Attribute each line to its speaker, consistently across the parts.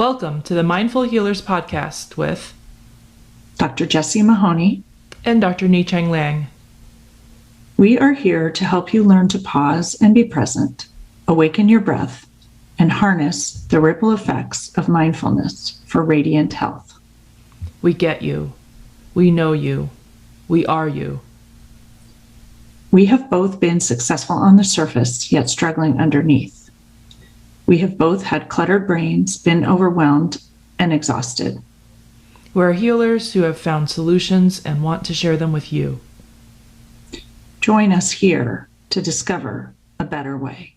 Speaker 1: Welcome to the Mindful Healers podcast with
Speaker 2: Dr. Jessie Mahoney
Speaker 1: and Dr. Ni-Cheng Liang.
Speaker 2: We are here to help you learn to pause and be present, awaken your breath, and harness the ripple effects of mindfulness for radiant health.
Speaker 1: We get you. We know you. We are you.
Speaker 2: We have both been successful on the surface, yet struggling underneath. We have both had cluttered brains, been overwhelmed, and exhausted.
Speaker 1: We're healers who have found solutions and want to share them with you.
Speaker 2: Join us here to discover a better way.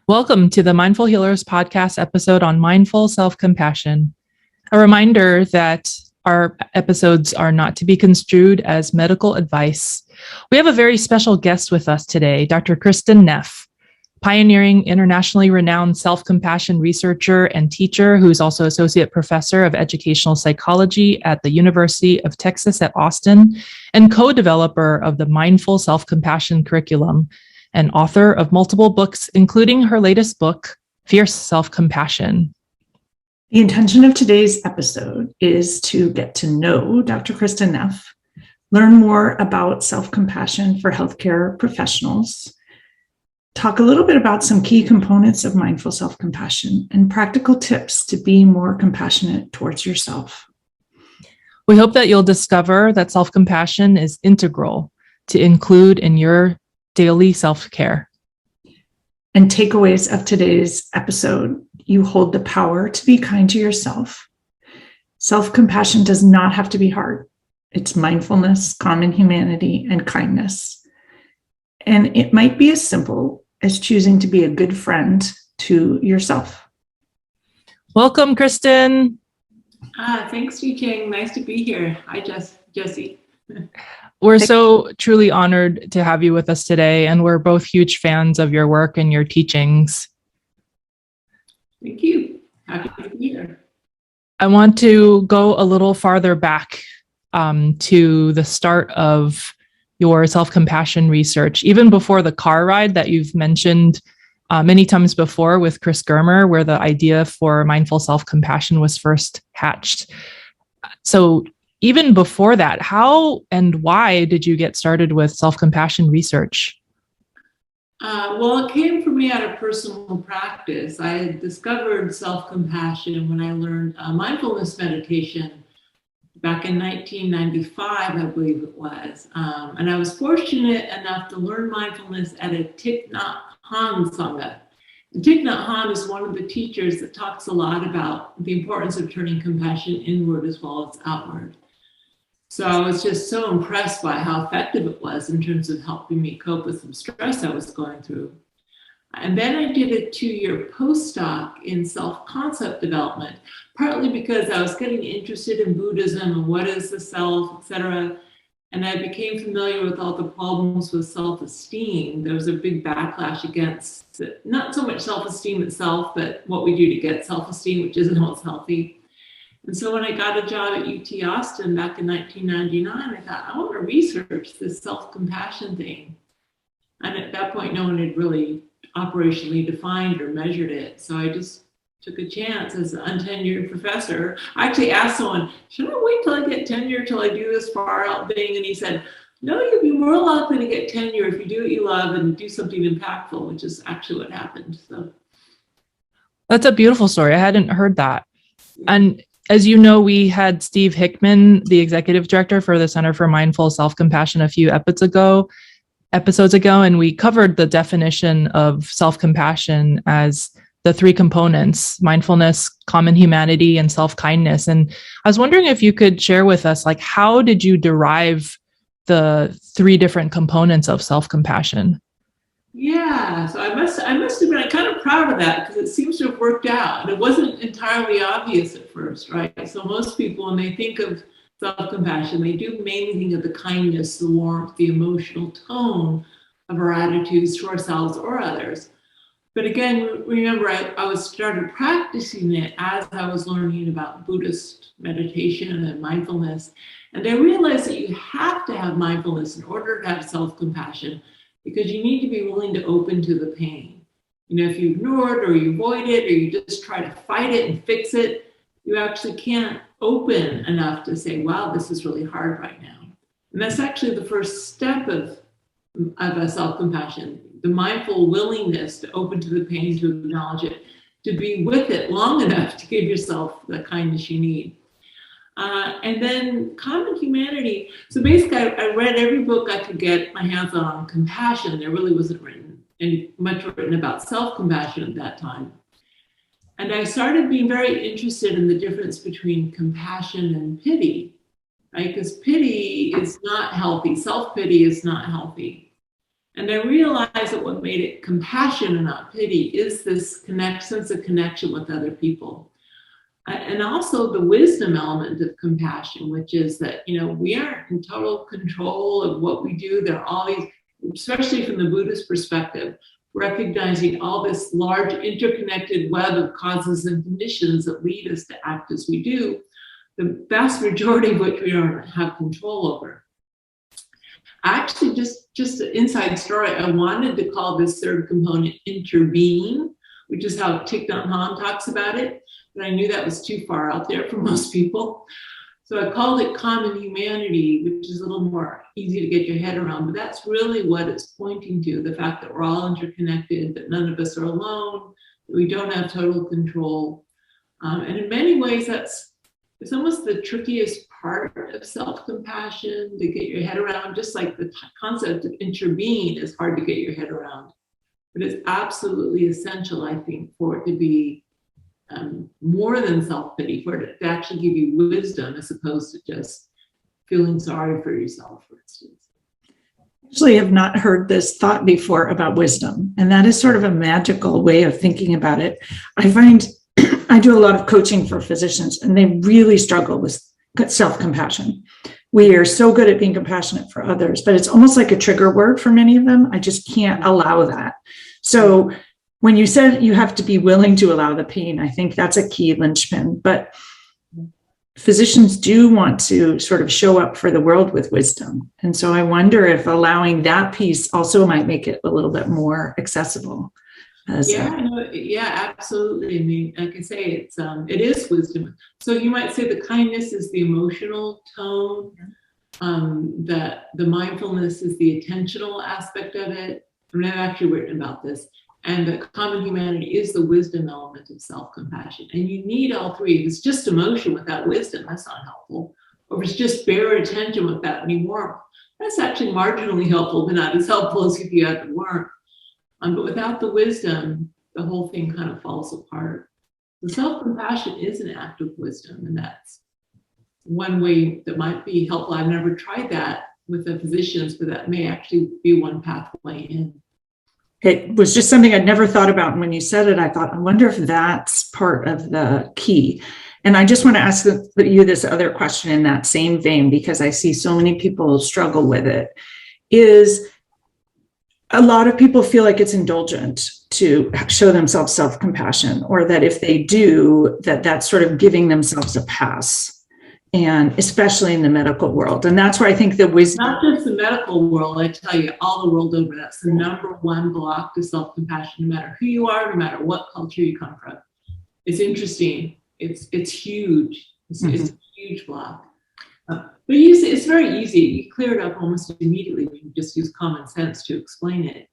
Speaker 1: Welcome to the Mindful Healers podcast episode on mindful self-compassion. A reminder that our episodes are not to be construed as medical advice. We have a very special guest with us today, Dr. Kristin Neff, pioneering, internationally renowned self-compassion researcher and teacher who's also associate professor of educational psychology at the University of Texas at Austin and co-developer of the Mindful Self-Compassion curriculum and author of multiple books, including her latest book, Fierce Self-Compassion.
Speaker 2: The intention of today's episode is to get to know Dr. Kristin Neff, learn more about self-compassion for healthcare professionals, talk a little bit about some key components of mindful self-compassion and practical tips to be more compassionate towards yourself.
Speaker 1: We hope that you'll discover that self-compassion is integral to include in your daily self-care.
Speaker 2: And takeaways of today's episode: you hold the power to be kind to yourself. Self-compassion does not have to be hard. It's mindfulness, common humanity, and kindness. And it might be as simple as choosing to be a good friend to yourself.
Speaker 1: Welcome, Kristin.
Speaker 3: Thanks, Ni-Cheng. Nice to be here. Hi, Jessie.
Speaker 1: We're so truly honored to have you with us today, and we're both huge fans of your work and your teachings.
Speaker 3: Thank you. Happy to be here.
Speaker 1: I want to go a little farther back to the start of your self-compassion research, even before the car ride that you've mentioned many times before with Chris Germer, where the idea for mindful self-compassion was first hatched. So even before that, how and why did you get started with self-compassion research?
Speaker 3: Well, it came for me out of personal practice. I had discovered self-compassion when I learned mindfulness meditation back in 1995, I believe it was. And I was fortunate enough to learn mindfulness at a Thich Nhat Hanh Sangha. And Thich Nhat Hanh is one of the teachers that talks a lot about the importance of turning compassion inward as well as outward. So I was just so impressed by how effective it was in terms of helping me cope with some stress I was going through. And then I did a 2-year postdoc in self-concept development, partly because I was getting interested in Buddhism and what is the self, etc. And I became familiar with all the problems with self-esteem. There was a big backlash against not so much self-esteem itself, but what we do to get self-esteem, which isn't always healthy. And so when I got a job at UT Austin back in 1999, I thought, I want to research this self-compassion thing. And at that point, no one had really operationally defined or measured it. So I just took a chance as an untenured professor. I actually asked someone, should I wait till I get tenure till I do this far out thing? And he said, no, you'll be more likely to get tenure if you do what you love and do something impactful, which is actually what happened. So
Speaker 1: That's a beautiful story. I hadn't heard that. And as you know, we had Steve Hickman, the executive director for the Center for Mindful Self-Compassion, a few episodes ago, and we covered the definition of self-compassion as the 3 components: mindfulness, common humanity, and self-kindness. And I was wondering if you could share with us, like, how did you derive the 3 different components of self-compassion?
Speaker 3: Yeah, so I must have been kind of proud of that because it seems to have worked out. It wasn't entirely obvious at first, right? So most people, when they think of self-compassion, they do mainly think of the kindness, the warmth, the emotional tone of our attitudes to ourselves or others. But again, remember, I was started practicing it as I was learning about Buddhist meditation and mindfulness. And I realized that you have to have mindfulness in order to have self-compassion, because you need to be willing to open to the pain. If you ignore it or you avoid it or you just try to fight it and fix it, you actually can't open enough to say, wow, this is really hard right now. And that's actually the first step of a self-compassion, the mindful willingness to open to the pain, to acknowledge it, to be with it long enough to give yourself the kindness you need. And then common humanity. So basically, I read every book I could get my hands on compassion. There really wasn't much written about self-compassion at that time. And I started being very interested in the difference between compassion and pity, right? Because pity is not healthy. Self-pity is not healthy. And I realized that what made it compassion and not pity is this sense of connection with other people. And also the wisdom element of compassion, which is that, we aren't in total control of what we do. There are all these, especially from the Buddhist perspective, recognizing all this large interconnected web of causes and conditions that lead us to act as we do, the vast majority of which we don't have control over. Actually, just an inside story, I wanted to call this third component interbeing, which is how Thich Nhat Hanh talks about it. But I knew that was too far out there for most people. So I called it common humanity, which is a little more easy to get your head around. But that's really what it's pointing to, the fact that we're all interconnected, that none of us are alone, that we don't have total control. And in many ways, it's almost the trickiest part of self-compassion to get your head around, just like the concept of interbeing is hard to get your head around. But it's absolutely essential, I think, for it to be more than self-pity, for it to actually give you wisdom as opposed to just feeling sorry for yourself, for instance.
Speaker 2: Actually, have not heard this thought before about wisdom. And that is sort of a magical way of thinking about it. I find I do a lot of coaching for physicians, and they really struggle with self-compassion. We are so good at being compassionate for others, but it's almost like a trigger word for many of them. I just can't allow that. So when you said you have to be willing to allow the pain, I think that's a key linchpin. But physicians do want to sort of show up for the world with wisdom. And so I wonder if allowing that piece also might make it a little bit more accessible.
Speaker 3: Yeah, absolutely. I mean, like I say, it is wisdom. So you might say the kindness is the emotional tone, the mindfulness is the attentional aspect of it. I mean, I've actually written about this. And the common humanity is the wisdom element of self-compassion. And you need all three. If it's just emotion without wisdom, that's not helpful. Or if it's just bare attention without any warmth, that's actually marginally helpful, but not as helpful as if you had the warmth. But without the wisdom, the whole thing kind of falls apart. The self-compassion is an act of wisdom, and that's one way that might be helpful. I've never tried that with the physicians, but that may actually be one pathway in.
Speaker 2: It was just something I'd never thought about. And when you said it, I thought, I wonder if that's part of the key. And I just want to ask you this other question in that same vein, because I see so many people struggle with it, is a lot of people feel like it's indulgent to show themselves self-compassion, or that if they do, that's sort of giving themselves a pass. And especially in the medical world. And that's where I think the wisdom.
Speaker 3: Not just the medical world, I tell you, all the world over, that's the number one block to self-compassion, no matter who you are, no matter what culture you come from. It's interesting. It's huge. It's a huge block. But it's very easy. You clear it up almost immediately when you just use common sense to explain it.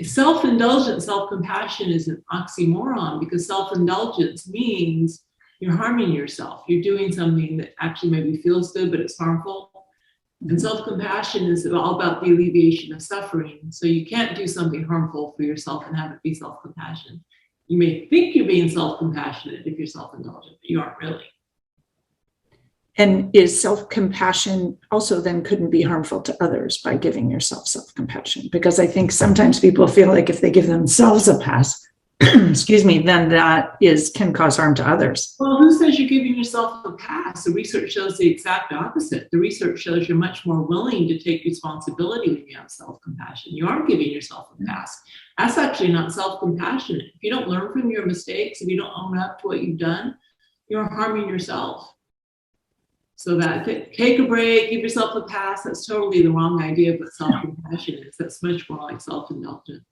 Speaker 3: Self-indulgent self-compassion is an oxymoron, because self-indulgence means you're harming yourself. You're doing something that actually maybe feels good, but it's harmful. And self-compassion is all about the alleviation of suffering. So you can't do something harmful for yourself and have it be self-compassion. You may think you're being self-compassionate if you're self-indulgent, but you aren't really.
Speaker 2: And is self-compassion also then couldn't be harmful to others by giving yourself self-compassion? Because I think sometimes people feel like if they give themselves a pass, excuse me, then that can cause harm to others.
Speaker 3: Well, who says you're giving yourself a pass? The research shows the exact opposite. The research shows you're much more willing to take responsibility when you have self-compassion. You aren't giving yourself a pass. That's actually not self-compassionate. If you don't learn from your mistakes, if you don't own up to what you've done, you're harming yourself. So that take a break, give yourself a pass, that's totally the wrong idea of what self-compassion is. That's much more like self-indulgence.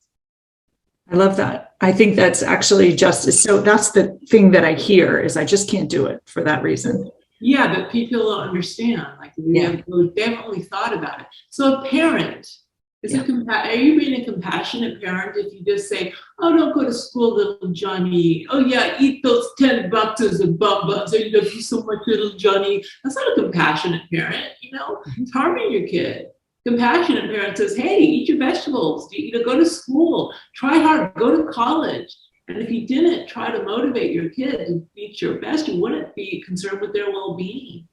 Speaker 2: I love that. I think that's actually justice. So that's the thing that I hear is I just can't do it for that reason.
Speaker 3: Yeah, but people don't understand. Like we definitely thought about it. So a parent, are you being a compassionate parent if you just say, oh, don't go to school, little Johnny. Oh yeah, eat those 10 boxes of bonbons. I love you so much, little Johnny. That's not a compassionate parent, It's harming your kid. Compassionate parent says, hey, eat your vegetables, go to school, try hard, go to college. And if you didn't try to motivate your kid to eat your best, you wouldn't be concerned with their well-being.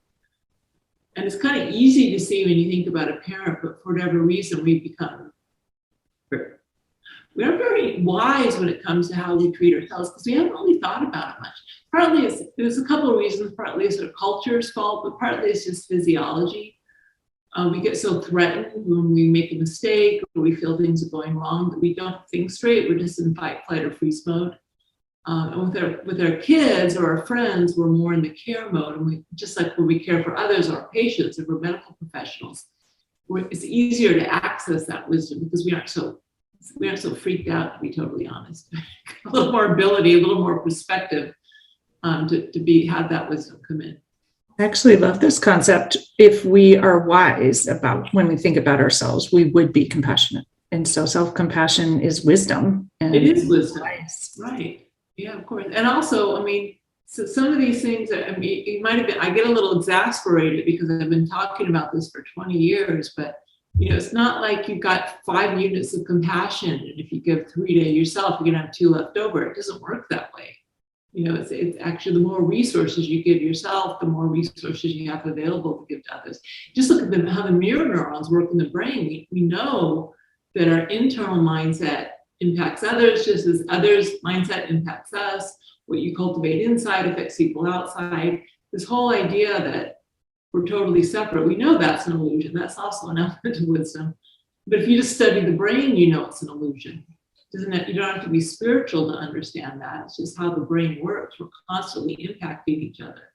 Speaker 3: And it's kind of easy to see when you think about a parent, but for whatever reason, we aren't very wise when it comes to how we treat ourselves because we haven't really thought about it much. Partly there's a couple of reasons. Partly it's our culture's fault, but partly it's just physiology. We get so threatened when we make a mistake or we feel things are going wrong that we don't think straight. We're just in fight, flight, or freeze mode. And with our kids or our friends, we're more in the care mode. And we just like when we care for others, our patients, if we're medical professionals, it's easier to access that wisdom because we aren't so freaked out, to be totally honest. A little more ability, a little more perspective to have that wisdom come in.
Speaker 2: I actually love this concept. If we are wise about when we think about ourselves, we would be compassionate. And so self-compassion is wisdom. And
Speaker 3: it is wisdom.
Speaker 2: Wise.
Speaker 3: Right. Yeah, of course. And also, so some of these things, it might have been, I get a little exasperated because I've been talking about this for 20 years, but it's not like you've got 5 units of compassion. And if you give 3 to yourself, you're going to have 2 left over. It doesn't work that way. It's actually the more resources you give yourself, the more resources you have available to give to others. Just look at how the mirror neurons work in the brain. We know that our internal mindset impacts others just as others' mindset impacts us. What you cultivate inside affects people outside. This whole idea that we're totally separate, we know that's an illusion. That's also an element of wisdom. But if you just study the brain, it's an illusion. You don't have to be spiritual to understand that. It's just how the brain works. We're constantly impacting each other.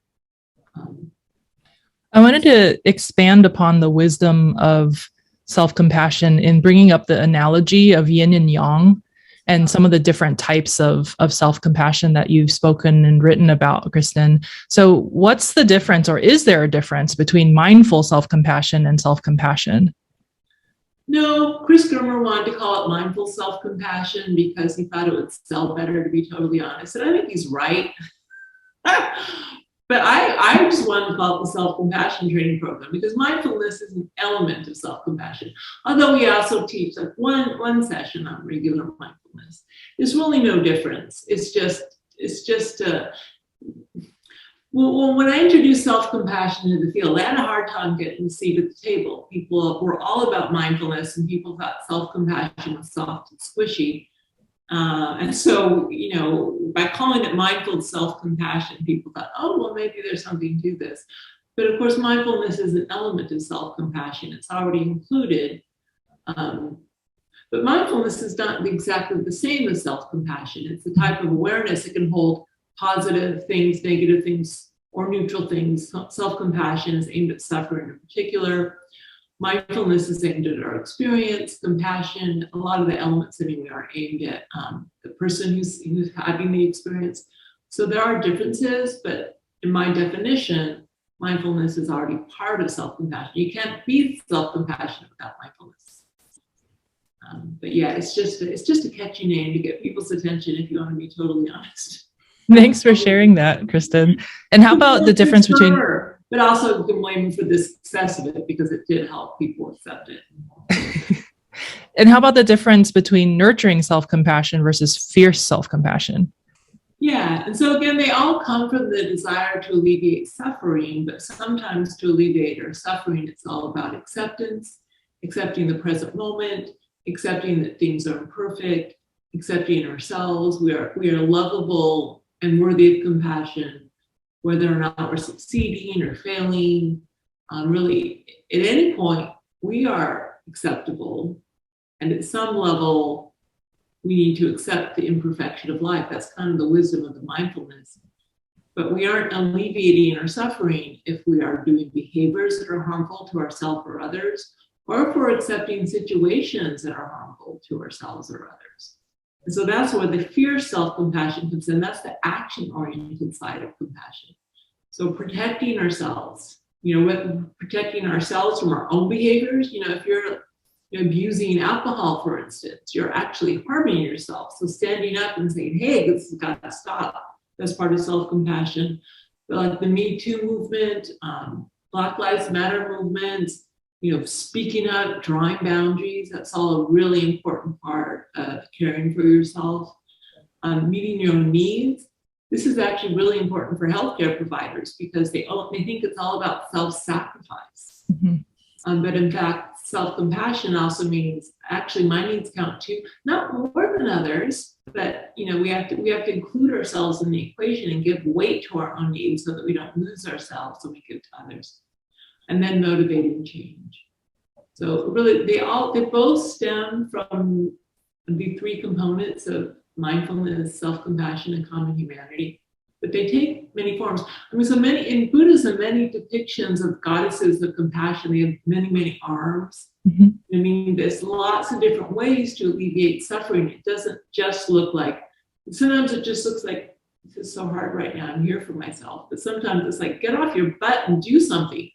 Speaker 1: I wanted to expand upon the wisdom of self-compassion in bringing up the analogy of yin and yang and some of the different types of self-compassion that you've spoken and written about, Kristin. So what's the difference, or is there a difference between mindful self-compassion and self-compassion?
Speaker 3: No, Chris Germer wanted to call it mindful self-compassion because he thought it would sell better, to be totally honest. And I think he's right. But I just wanted to call it the self-compassion training program because mindfulness is an element of self-compassion. Although we also teach like one session on regular mindfulness. There's really no difference. It's just well, when I introduced self-compassion to the field, I had a hard time getting a seat at the table. People were all about mindfulness and people thought self-compassion was soft and squishy. And so, by calling it mindful self-compassion, people thought, oh, well, maybe there's something to this. But of course, mindfulness is an element of self-compassion. It's already included. But mindfulness is not exactly the same as self-compassion. It's the type of awareness that can hold positive things, negative things, or neutral things. Self-compassion is aimed at suffering in particular. Mindfulness is aimed at our experience. Compassion, a lot of the elements anyway are aimed at the person who's having the experience. So there are differences, but in my definition, mindfulness is already part of self-compassion. You can't be self-compassionate without mindfulness. But yeah, it's just a catchy name to get people's attention if you want to be totally honest.
Speaker 1: Thanks for sharing that, Kristin. And how about the difference between...
Speaker 3: But also you can blame for the success of it because it did help people accept it.
Speaker 1: And how about the difference between nurturing self-compassion versus fierce self-compassion?
Speaker 3: Yeah, and so again, they all come from the desire to alleviate suffering, but sometimes to alleviate our suffering, it's all about acceptance, accepting the present moment, accepting that things are imperfect, accepting ourselves. We are lovable and worthy of compassion, whether or not we're succeeding or failing. Really, at any point, we are acceptable. And at some level, we need to accept the imperfection of life. That's kind of the wisdom of the mindfulness. But we aren't alleviating our suffering if we are doing behaviors that are harmful to ourselves or others, or if we're accepting situations that are harmful to ourselves or others. And so that's where the fierce self-compassion comes in. That's the action-oriented side of compassion. So protecting ourselves, protecting ourselves from our own behaviors. If you're abusing alcohol, for instance, you're actually harming yourself. So standing up and saying, hey, this has got to stop. That's part of self-compassion. But like the Me Too movement, Black Lives Matter movement, speaking up, drawing boundaries, that's all a really important part of caring for yourself. Meeting your own needs. This is actually really important for healthcare providers because they think it's all about self-sacrifice. Mm-hmm. But in fact, self-compassion also means actually my needs count too, not more than others, but we have to include ourselves in the equation and give weight to our own needs so that we don't lose ourselves when we give to others. And then motivating change. So really, they both stem from the three components of mindfulness, self-compassion, and common humanity. But they take many forms. So in Buddhism, many depictions of goddesses of compassion, they have many, many arms. Mm-hmm. There's lots of different ways to alleviate suffering. It doesn't just look like, sometimes it just looks like, this is so hard right now, I'm here for myself. But sometimes it's like, get off your butt and do something.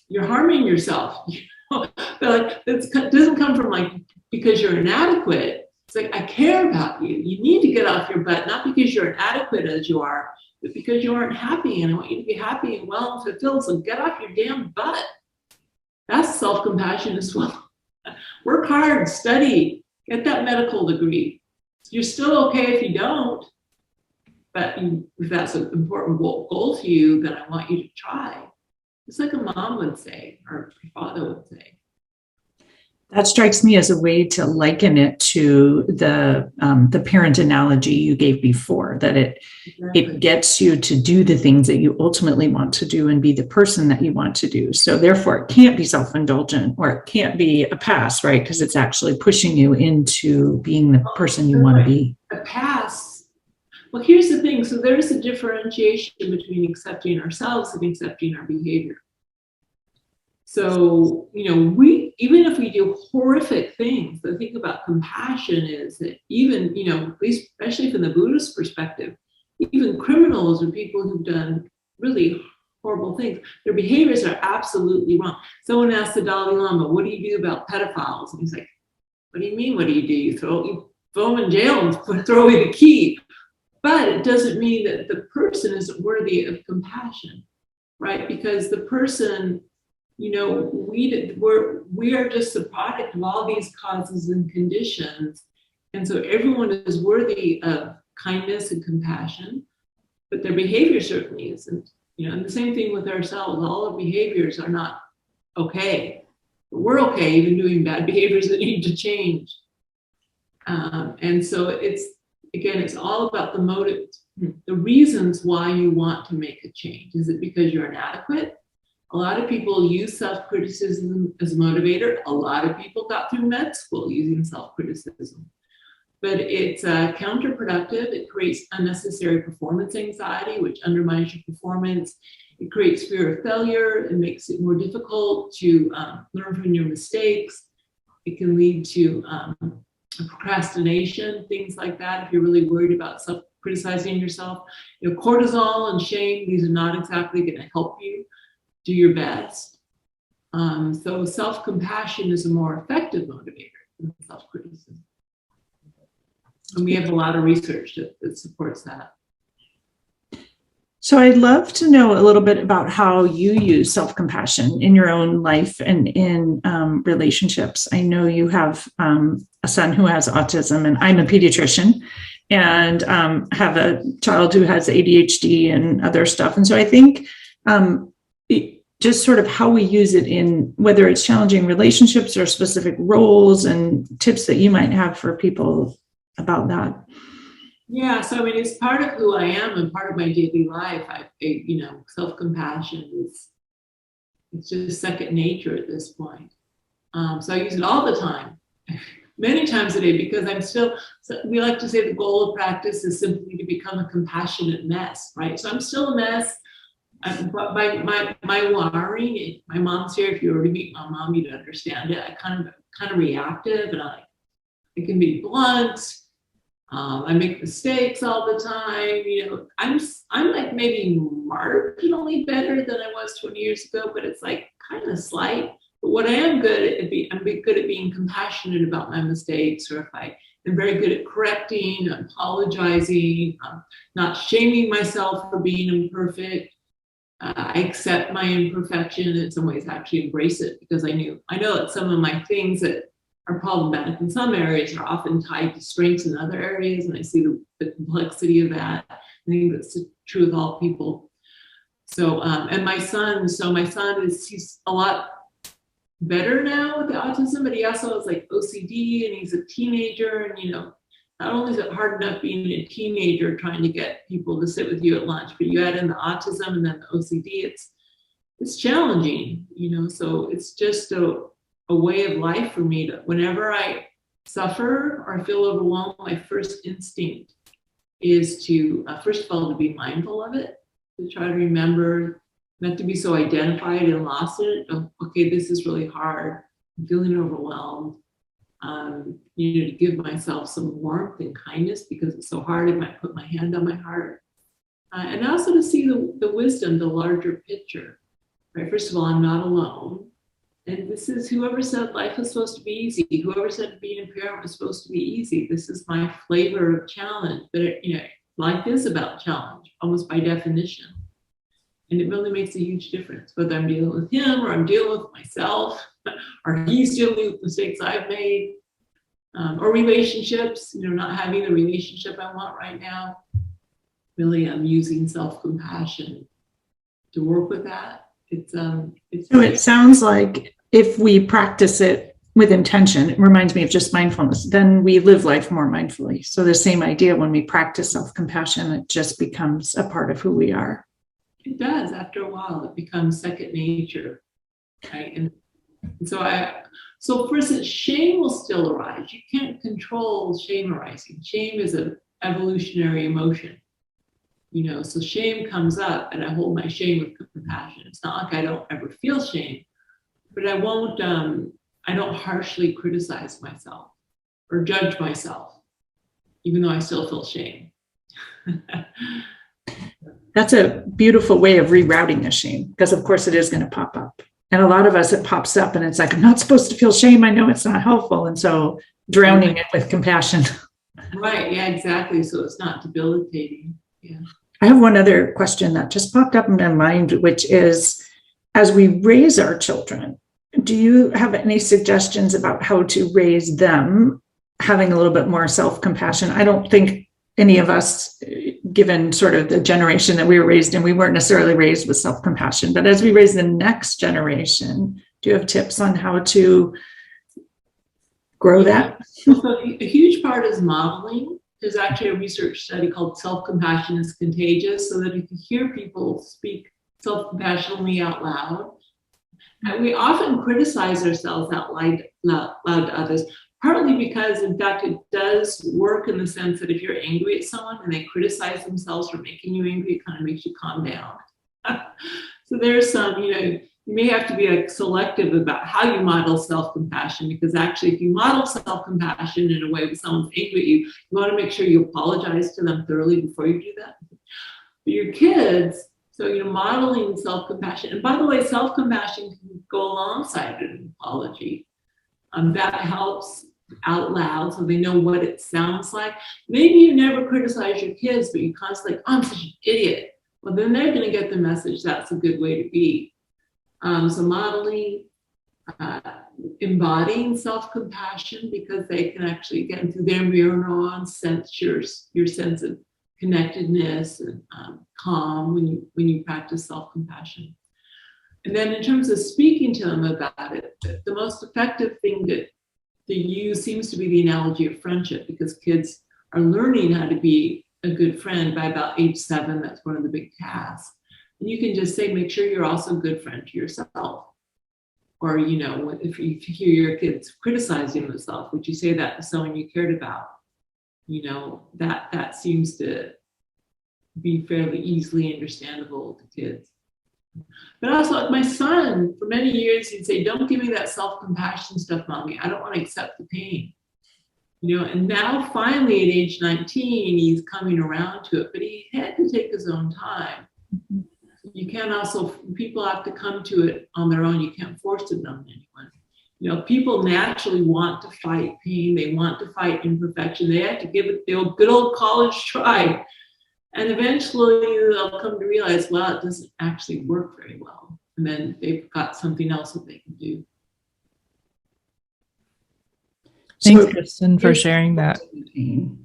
Speaker 3: You're harming yourself. But it doesn't come from because you're inadequate. It's like, I care about you. You need to get off your butt, not because you're inadequate as you are, but because you aren't happy, and I want you to be happy and well and fulfilled. So get off your damn butt. That's self-compassion as well. Work hard, study, get that medical degree. You're still okay if you don't, but if that's an important goal to you, then I want you to try. It's like a mom would say, or your father would say.
Speaker 2: That strikes me as a way to liken it to the parent analogy you gave before, that it gets you to do the things that you ultimately want to do and be the person that you want to do. So therefore, it can't be self-indulgent, or it can't be a pass, right? Because it's actually pushing you into being the person you want to be.
Speaker 3: A pass. Well, here's the thing. So there's a differentiation between accepting ourselves and accepting our behavior. So, even if we do horrific things, the thing about compassion is that even, at least especially from the Buddhist perspective, even criminals or people who've done really horrible things, their behaviors are absolutely wrong. Someone asked the Dalai Lama, what do you do about pedophiles? And he's like, what do you mean, what do? You throw them in jail and throw away the key. But it doesn't mean that the person isn't worthy of compassion, right? Because the person, we are just the product of all these causes and conditions. And so everyone is worthy of kindness and compassion, but their behavior certainly isn't. And the same thing with ourselves. All our behaviors are not okay. But we're okay even doing bad behaviors that need to change. And so it's all about the motive, the reasons why you want to make a change. Is it because you're inadequate? A lot of people use self-criticism as a motivator. A lot of people got through med school using self-criticism. But it's counterproductive. It creates unnecessary performance anxiety, which undermines your performance. It creates fear of failure. It makes it more difficult to learn from your mistakes. It can lead to procrastination, things like that, if you're really worried about criticizing yourself. Cortisol and shame, these are not exactly going to help you do your best. So self-compassion is a more effective motivator than self-criticism. And we have a lot of research that supports that.
Speaker 2: So I'd love to know a little bit about how you use self-compassion in your own life and in relationships. I know you have a son who has autism, and I'm a pediatrician and have a child who has ADHD and other stuff. And so I think just sort of how we use it in whether it's challenging relationships or specific roles, and tips that you might have for people about that.
Speaker 3: Yeah, so it's part of who I am and part of my daily life. Self-compassion it's just second nature at this point. So I use it all the time, many times a day, because we like to say the goal of practice is simply to become a compassionate mess, right? So I'm still a mess. But my wiring, my mom's here. If you were to meet my mom, you'd understand it. I kind of reactive, and I can be blunt. I make mistakes all the time. I'm like maybe marginally better than I was 20 years ago, but it's like kind of slight. But what I am good at, I'm good at being compassionate about my mistakes, or if I am very good at correcting, apologizing, not shaming myself for being imperfect. I accept my imperfection, and in some ways actually embrace it, because I know that some of my things that are problematic in some areas are often tied to strengths in other areas, and I see the complexity of that. I think that's true with all people. So, and my son he's a lot better now with the autism, but he also has like OCD, and he's a teenager, and not only is it hard enough being a teenager trying to get people to sit with you at lunch, but you add in the autism and then the OCD, it's challenging, so it's just a way of life for me to, whenever I suffer or I feel overwhelmed, my first instinct is to, first of all, to be mindful of it, to try to remember not to be so identified and lost in it. Oh, okay, this is really hard. I'm feeling overwhelmed. To give myself some warmth and kindness because it's so hard. I might put my hand on my heart. And also to see the wisdom, the larger picture. Right? First of all, I'm not alone. And this is whoever said life is supposed to be easy. Whoever said being a parent was supposed to be easy. This is my flavor of challenge. But life is about challenge, almost by definition. And it really makes a huge difference, whether I'm dealing with him or I'm dealing with myself, or he's dealing with mistakes I've made, or relationships, not having the relationship I want right now. Really, I'm using self-compassion to work with that. So
Speaker 2: it sounds like if we practice it with intention, it reminds me of just mindfulness, then we live life more mindfully. So the same idea, when we practice self-compassion, it just becomes a part of who we are.
Speaker 3: It does. After a while, it becomes second nature, right? And so for instance, shame will still arise. You can't control shame arising. Shame is an evolutionary emotion, so shame comes up, and I hold my shame with compassion. It's not like I don't ever feel shame, but I don't harshly criticize myself or judge myself, even though I still feel shame.
Speaker 2: That's a beautiful way of rerouting the shame, because of course it is going to pop up. And a lot of us, it pops up and it's like, I'm not supposed to feel shame. I know it's not helpful. And so drowning it with compassion.
Speaker 3: Right. Yeah, exactly. So it's not debilitating. Yeah.
Speaker 2: I have one other question that just popped up in my mind, which is, as we raise our children, do you have any suggestions about how to raise them having a little bit more self-compassion? I don't think any of us, given sort of the generation that we were raised in, we weren't necessarily raised with self-compassion. But as we raise the next generation, do you have tips on how to grow that?
Speaker 3: So a huge part is modeling. There's actually a research study called Self-Compassion is Contagious, so that if you hear people speak self-compassionately out loud, and we often criticize ourselves out loud to others. Partly because, in fact, it does work in the sense that if you're angry at someone and they criticize themselves for making you angry, it kind of makes you calm down. So there's some, you may have to be like selective about how you model self-compassion, because actually if you model self-compassion in a way that someone's angry at you, you want to make sure you apologize to them thoroughly before you do that. But your kids, so, modeling self-compassion, and by the way, self-compassion can go alongside an apology. That helps out loud so they know what it sounds like. Maybe you never criticize your kids, but you constantly, I'm such an idiot. Well, then they're going to get the message that's a good way to be. So modeling, embodying self-compassion, because they can actually get into their mirror neurons, sense your sense of connectedness and calm when you practice self-compassion. And then in terms of speaking to them about it, the most effective thing to use seems to be the analogy of friendship, because kids are learning how to be a good friend by about age 7. That's one of the big tasks. And you can just say, make sure you're also a good friend to yourself. Or, if you hear your kids criticizing themselves, would you say that to someone you cared about? That seems to be fairly easily understandable to kids. But also, my son, for many years, he'd say, don't give me that self-compassion stuff, Mommy. I don't want to accept the pain. And now finally at age 19, he's coming around to it, but he had to take his own time. You can't also, people have to come to it on their own. You can't force it on anyone. People naturally want to fight pain. They want to fight imperfection. They have to give it the good old college try. And eventually they'll come to realize, well, it doesn't actually work very well. And then they've got something else that they can do.
Speaker 1: Thanks, Kristin, for sharing that.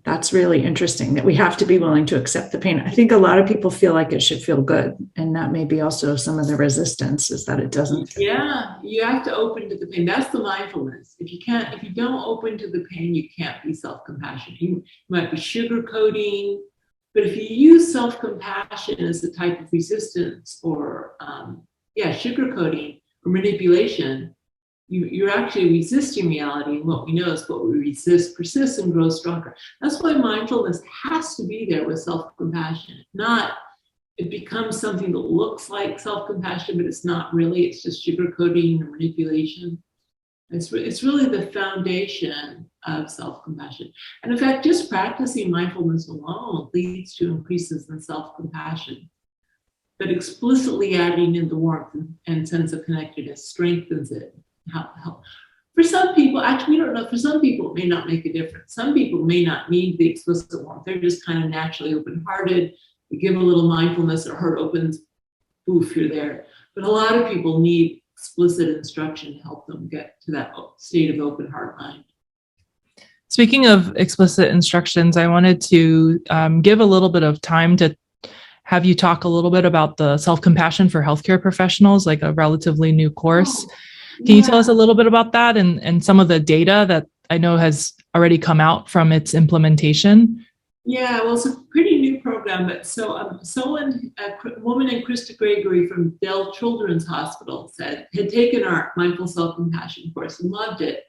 Speaker 2: That's really interesting, that we have to be willing to accept the pain. I think a lot of people feel like it should feel good. And that may be also some of the resistance, is that it doesn't.
Speaker 3: Yeah, you have to open to the pain. That's the mindfulness. If you don't open to the pain, you can't be self-compassion. You might be sugarcoating, but if you use self-compassion as a type of resistance or sugarcoating or manipulation, you're actually resisting reality. And what we know is what we resist persists and grows stronger. That's why mindfulness has to be there with self-compassion. It becomes something that looks like self-compassion, but it's not really. It's just sugarcoating or manipulation. It's really the foundation of self-compassion. And in fact, just practicing mindfulness alone leads to increases in self-compassion. But explicitly adding in the warmth and sense of connectedness strengthens it. Help. For some people, actually, we don't know. For some people, it may not make a difference. Some people may not need the explicit warmth. They're just kind of naturally open-hearted. You give a little mindfulness, their heart opens, poof, you're there. But a lot of people need explicit instruction to help them get to that state of open heart mind.
Speaker 1: Speaking of explicit instructions, I wanted to give a little bit of time to have you talk a little bit about the self-compassion for healthcare professionals, like a relatively new course. Can you tell us a little bit about that and some of the data that I know has already come out from its implementation?
Speaker 3: Yeah, well, it's a pretty new program, but a woman named Krista Gregory from Dell Children's Hospital had taken our mindful self-compassion course and loved it,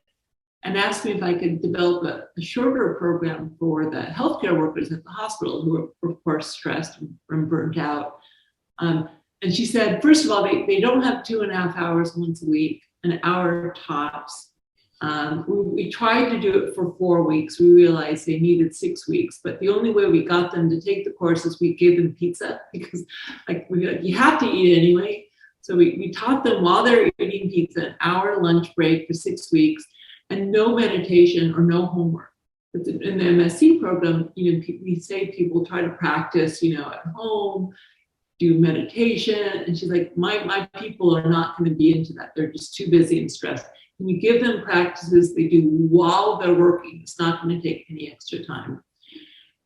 Speaker 3: and asked me if I could develop a shorter program for the healthcare workers at the hospital who are, of course, stressed and burnt out. And she said, first of all, they don't have 2.5 hours once a week, an hour tops. We tried to do it for 4 weeks. We realized they needed 6 weeks, but the only way we got them to take the course is we gave them pizza, because you have to eat anyway. So we taught them while they're eating pizza, an hour lunch break for 6 weeks, and no meditation or no homework. But in the MSc program, we say people try to practice, at home, do meditation. And she's like, my people are not going to be into that. They're just too busy and stressed. And you give them practices they do while they're working. It's not going to take any extra time.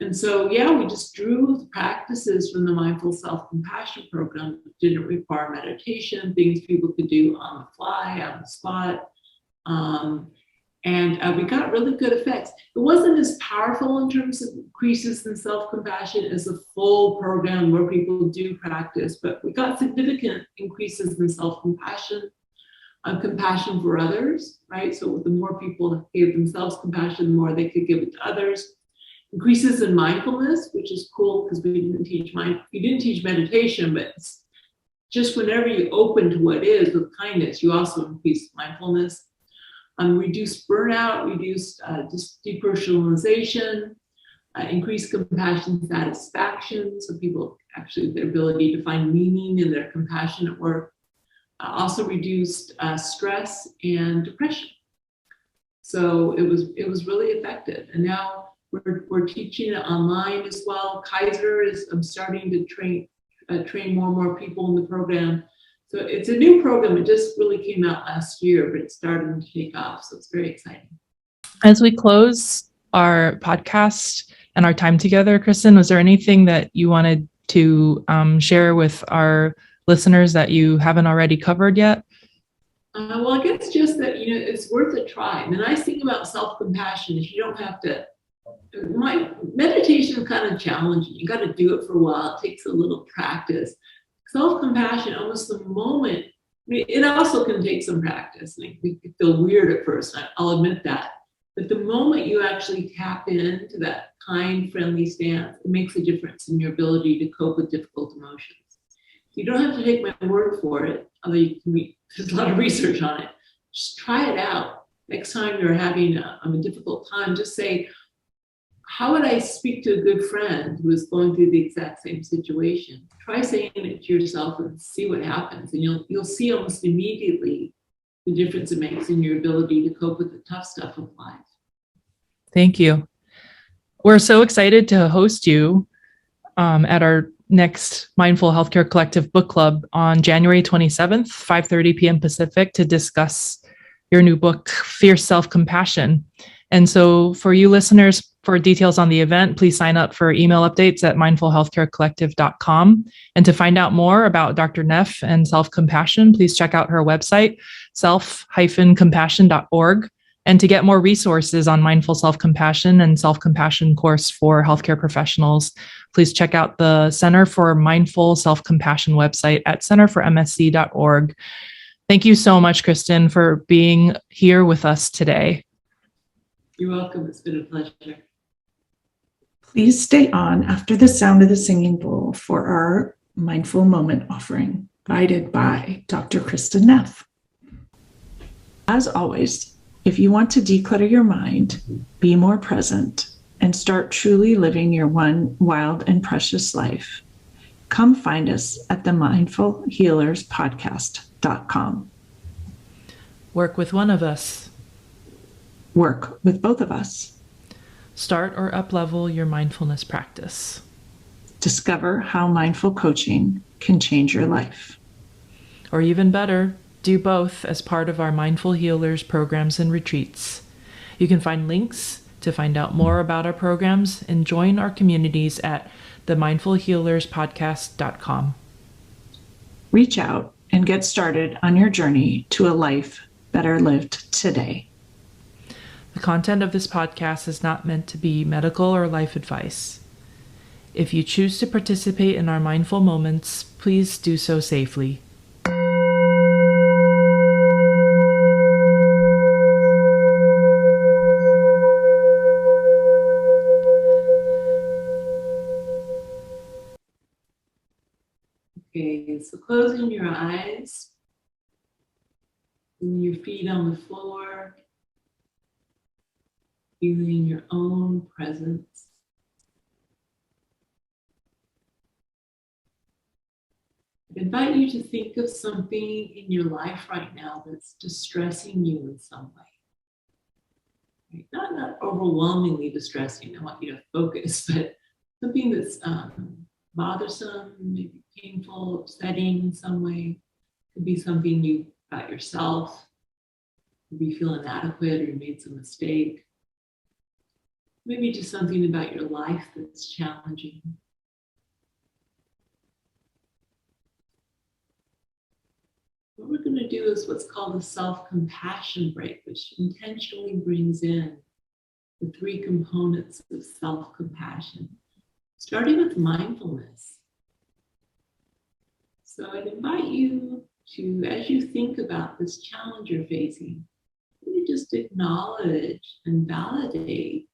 Speaker 3: And so, we just drew the practices from the Mindful Self-Compassion program. It didn't require meditation, things people could do on the fly, on the spot. And we got really good effects. It wasn't as powerful in terms of increases in self-compassion as a full program where people do practice, but we got significant increases in self-compassion, compassion for others, right? So the more people gave themselves compassion, the more they could give it to others. Increases in mindfulness, which is cool because we didn't teach meditation, but it's just whenever you open to what is with kindness, you also increase mindfulness. Reduced burnout, reduced depersonalization, increased compassion satisfaction. So people actually, their ability to find meaning in their compassionate work. Also reduced stress and depression. So it was really effective. And now we're teaching it online as well. Kaiser is starting to train more and more people in the program. So it's a new program. It just really came out last year, but it's starting to take off. So it's very exciting.
Speaker 1: As we close our podcast and our time together, Kristin, was there anything that you wanted to share with our listeners that you haven't already covered yet?
Speaker 3: Well, I guess just that, it's worth a try. And the nice thing about self-compassion is you don't have to, meditation is kind of challenging. You got to do it for a while. It takes a little practice. Self-compassion, almost the moment, it also can take some practice. And we feel weird at first, I'll admit that. But the moment you actually tap into that kind, friendly stance, it makes a difference in your ability to cope with difficult emotions. You don't have to take my word for it, although there's a lot of research on it. Just try it out. next time you're having a difficult time, just say, how would I speak to a good friend who is going through the exact same situation? Try saying it to yourself and see what happens. And you'll see almost immediately the difference it makes in your ability to cope with the tough stuff of life.
Speaker 1: Thank you. We're so excited to host you at our next Mindful Healthcare Collective book club on January 27th, 5:30 p.m. Pacific, to discuss your new book, Fierce Self-Compassion. And so for you listeners, for details on the event, please sign up for email updates at mindfulhealthcarecollective.com. And to find out more about Dr. Neff and self-compassion, please check out her website, self-compassion.org. And to get more resources on mindful self-compassion and self-compassion course for healthcare professionals, please check out the Center for Mindful Self-Compassion website at centerformsc.org. Thank you so much, Kristin, for being here with us today.
Speaker 3: You're welcome. It's been a pleasure.
Speaker 2: Please stay on after the sound of the singing bowl for our mindful moment offering, guided by Dr. Kristin Neff. As always, if you want to declutter your mind, be more present, and start truly living your one wild and precious life, come find us at the mindfulhealerspodcast.com.
Speaker 1: Work with one of us.
Speaker 2: Work with both of us.
Speaker 1: Start or up-level your mindfulness practice.
Speaker 2: Discover how mindful coaching can change your life.
Speaker 1: Or even better, do both as part of our Mindful Healers programs and retreats. You can find links to find out more about our programs and join our communities at themindfulhealerspodcast.com.
Speaker 2: Reach out and get started on your journey to a life better lived today.
Speaker 1: The content of this podcast is not meant to be medical or life advice. If you choose to participate in our mindful moments, please do so safely.
Speaker 3: Okay, so closing your eyes, and your feet on the floor, feeling your own presence. I invite you to think of something in your life right now that's distressing you in some way. Right? Not overwhelmingly distressing. I want you to focus, but something that's bothersome, maybe painful, upsetting in some way. Could be something you about yourself. Maybe you feel inadequate or you made some mistake. Maybe just something about your life that's challenging. What we're going to do is what's called a self-compassion break, which intentionally brings in the three components of self-compassion, starting with mindfulness. So I'd invite you to, as you think about this challenge you're facing, really just acknowledge and validate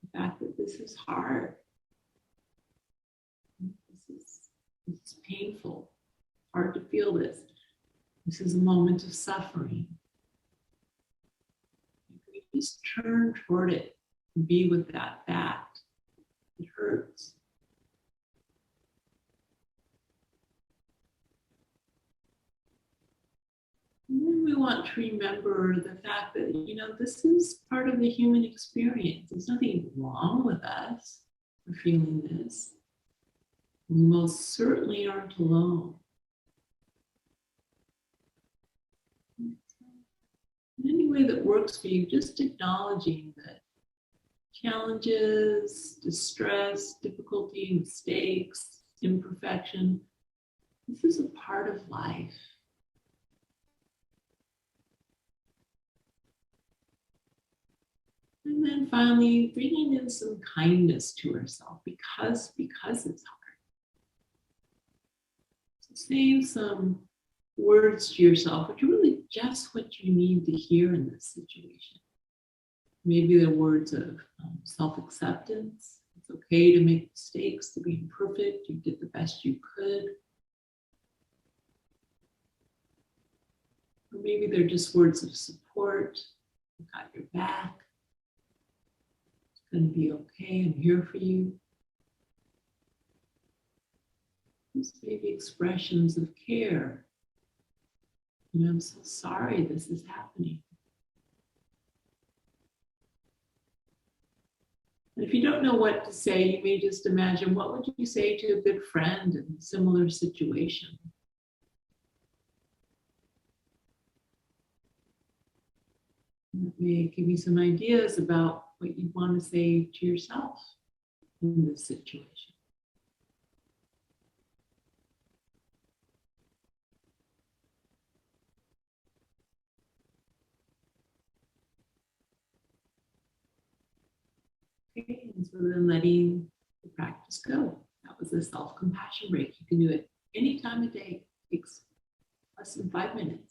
Speaker 3: the fact that this is hard. This is painful. Hard to feel this. This is a moment of suffering. You just turn toward it and be with that fact. It hurts. And then we want to remember the fact that, this is part of the human experience. There's nothing wrong with us for feeling this. We most certainly aren't alone. In any way that works for you, just acknowledging that challenges, distress, difficulty, mistakes, imperfection, this is a part of life. And then finally, bringing in some kindness to ourselves because it's hard. So saying some words to yourself, which are really just what you need to hear in this situation. Maybe they're words of self-acceptance. It's okay to make mistakes, to be imperfect. You did the best you could. Or maybe they're just words of support, I've got your back. It's going to be okay. I'm here for you. Just maybe expressions of care. You know, I'm so sorry this is happening. And if you don't know what to say, you may just imagine, what would you say to a good friend in a similar situation? That may give you some ideas about what you want to say to yourself in this situation. Okay, and so then letting the practice go. That was a self-compassion break. You can do it any time of day. It takes less than 5 minutes.